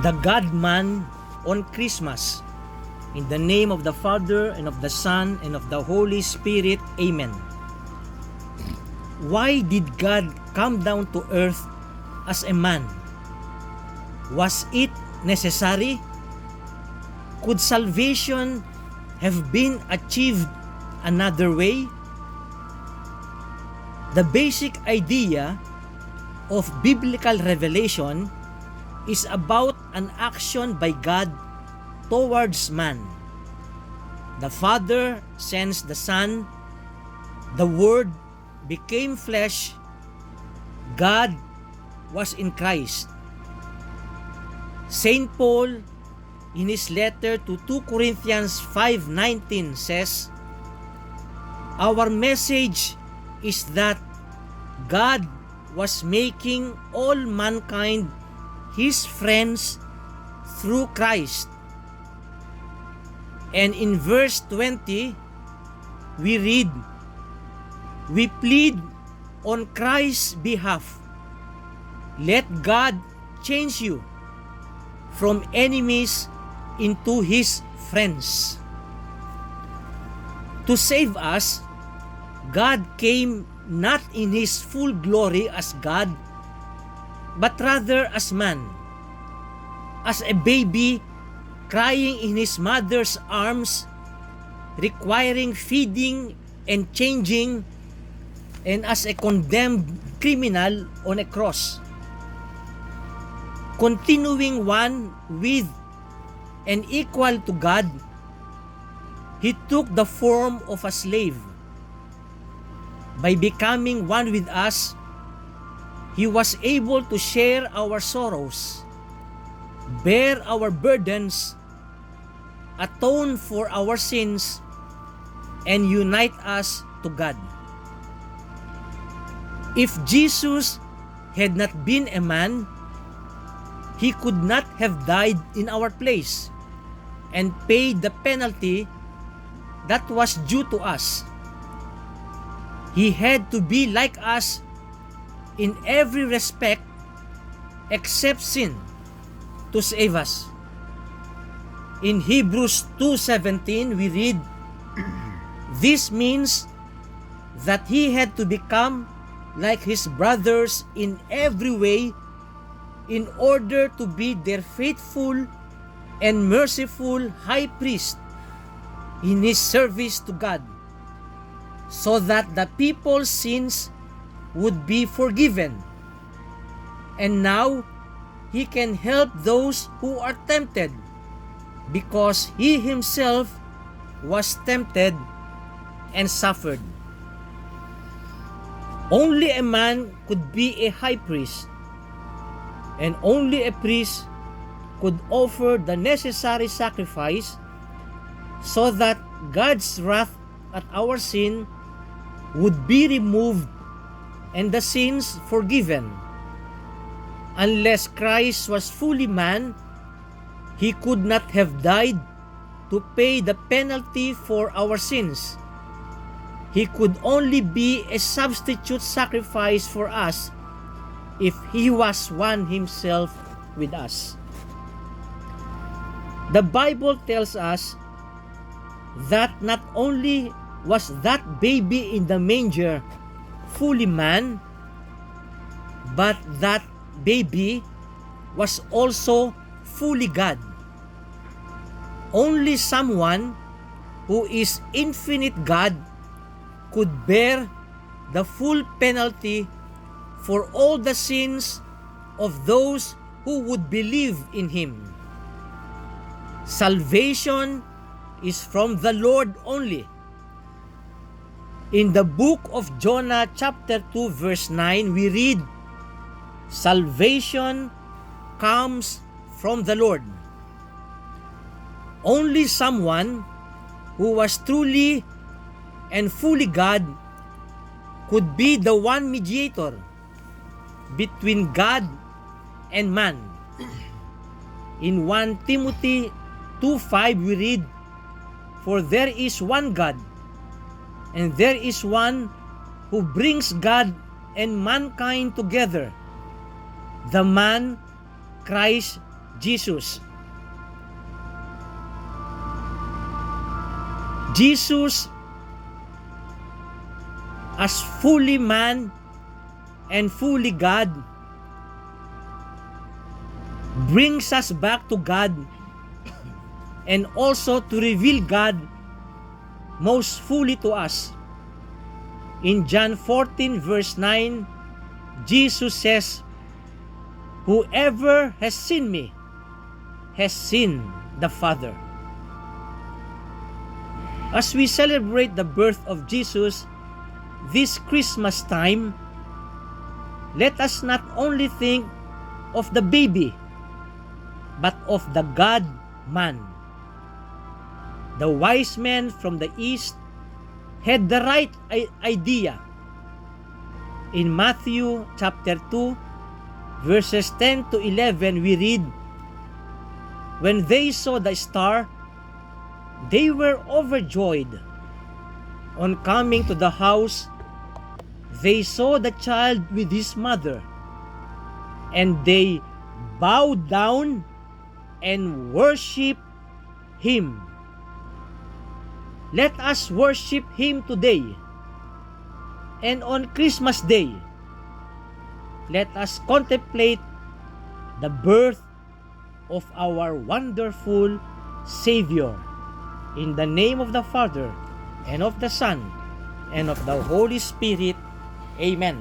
the God-man on Christmas. In the name of the Father, and of the Son, and of the Holy Spirit. Amen. Why did God come down to earth as a man? Was it necessary? Could salvation have been achieved another way? The basic idea of biblical revelation is about an action by God towards man. The Father sends the Son, the Word became flesh, God was in Christ. Saint Paul, in his letter to 2 Corinthians 5:19 says, "Our message is that God was making all mankind His friends through Christ." And in verse 20, we read, "We plead on Christ's behalf, let God change you from enemies into His friends." To save us, God came not in His full glory as God, but rather as man, as a baby crying in his mother's arms, requiring feeding and changing, and as a condemned criminal on a cross. Continuing one with and equal to God, He took the form of a slave. By becoming one with us, He was able to share our sorrows, bear our burdens, atone for our sins, and unite us to God. If Jesus had not been a man, He could not have died in our place and paid the penalty that was due to us. He had to be like us in every respect except sin to save us. In Hebrews 2:17 we read, "This means that He had to become like His brothers in every way in order to be their faithful and merciful high priest in His service to God, so that the people's sins would be forgiven. And now He can help those who are tempted, because He Himself was tempted and suffered." Only a man could be a high priest, and only a priest could offer the necessary sacrifice so that God's wrath at our sin would be removed and the sins forgiven. Unless Christ was fully man, He could not have died to pay the penalty for our sins. He could only be a substitute sacrifice for us if He was one Himself with us. The Bible tells us that not only was that baby in the manger fully man, but that baby was also fully God. Only someone who is infinite God could bear the full penalty for all the sins of those who would believe in Him. Salvation is from the Lord only. In the book of Jonah chapter 2 verse 9 we read, "Salvation comes from the Lord." Only someone who was truly and fully God could be the one mediator between God and man. In 1 Timothy 2:5 we read, "For there is one God, and there is one who brings God and mankind together, the man Christ Jesus. Jesus, as fully man and fully God, brings us back to God and also to reveal God most fully to us. In John 14 verse 9, Jesus says, "Whoever has seen me has seen the Father." As we celebrate the birth of Jesus this Christmas time, let us not only think of the baby, but of the God-man. The wise men from the east had the right idea. In Matthew chapter 2, verses 10 to 11, we read, "When they saw the star, they were overjoyed. On coming to the house, they saw the child with his mother, and they bowed down and worshiped him." Let us worship him today. And on Christmas Day, let us contemplate the birth of our wonderful Savior. In the name of the Father, and of the Son, and of the Holy Spirit. Amen.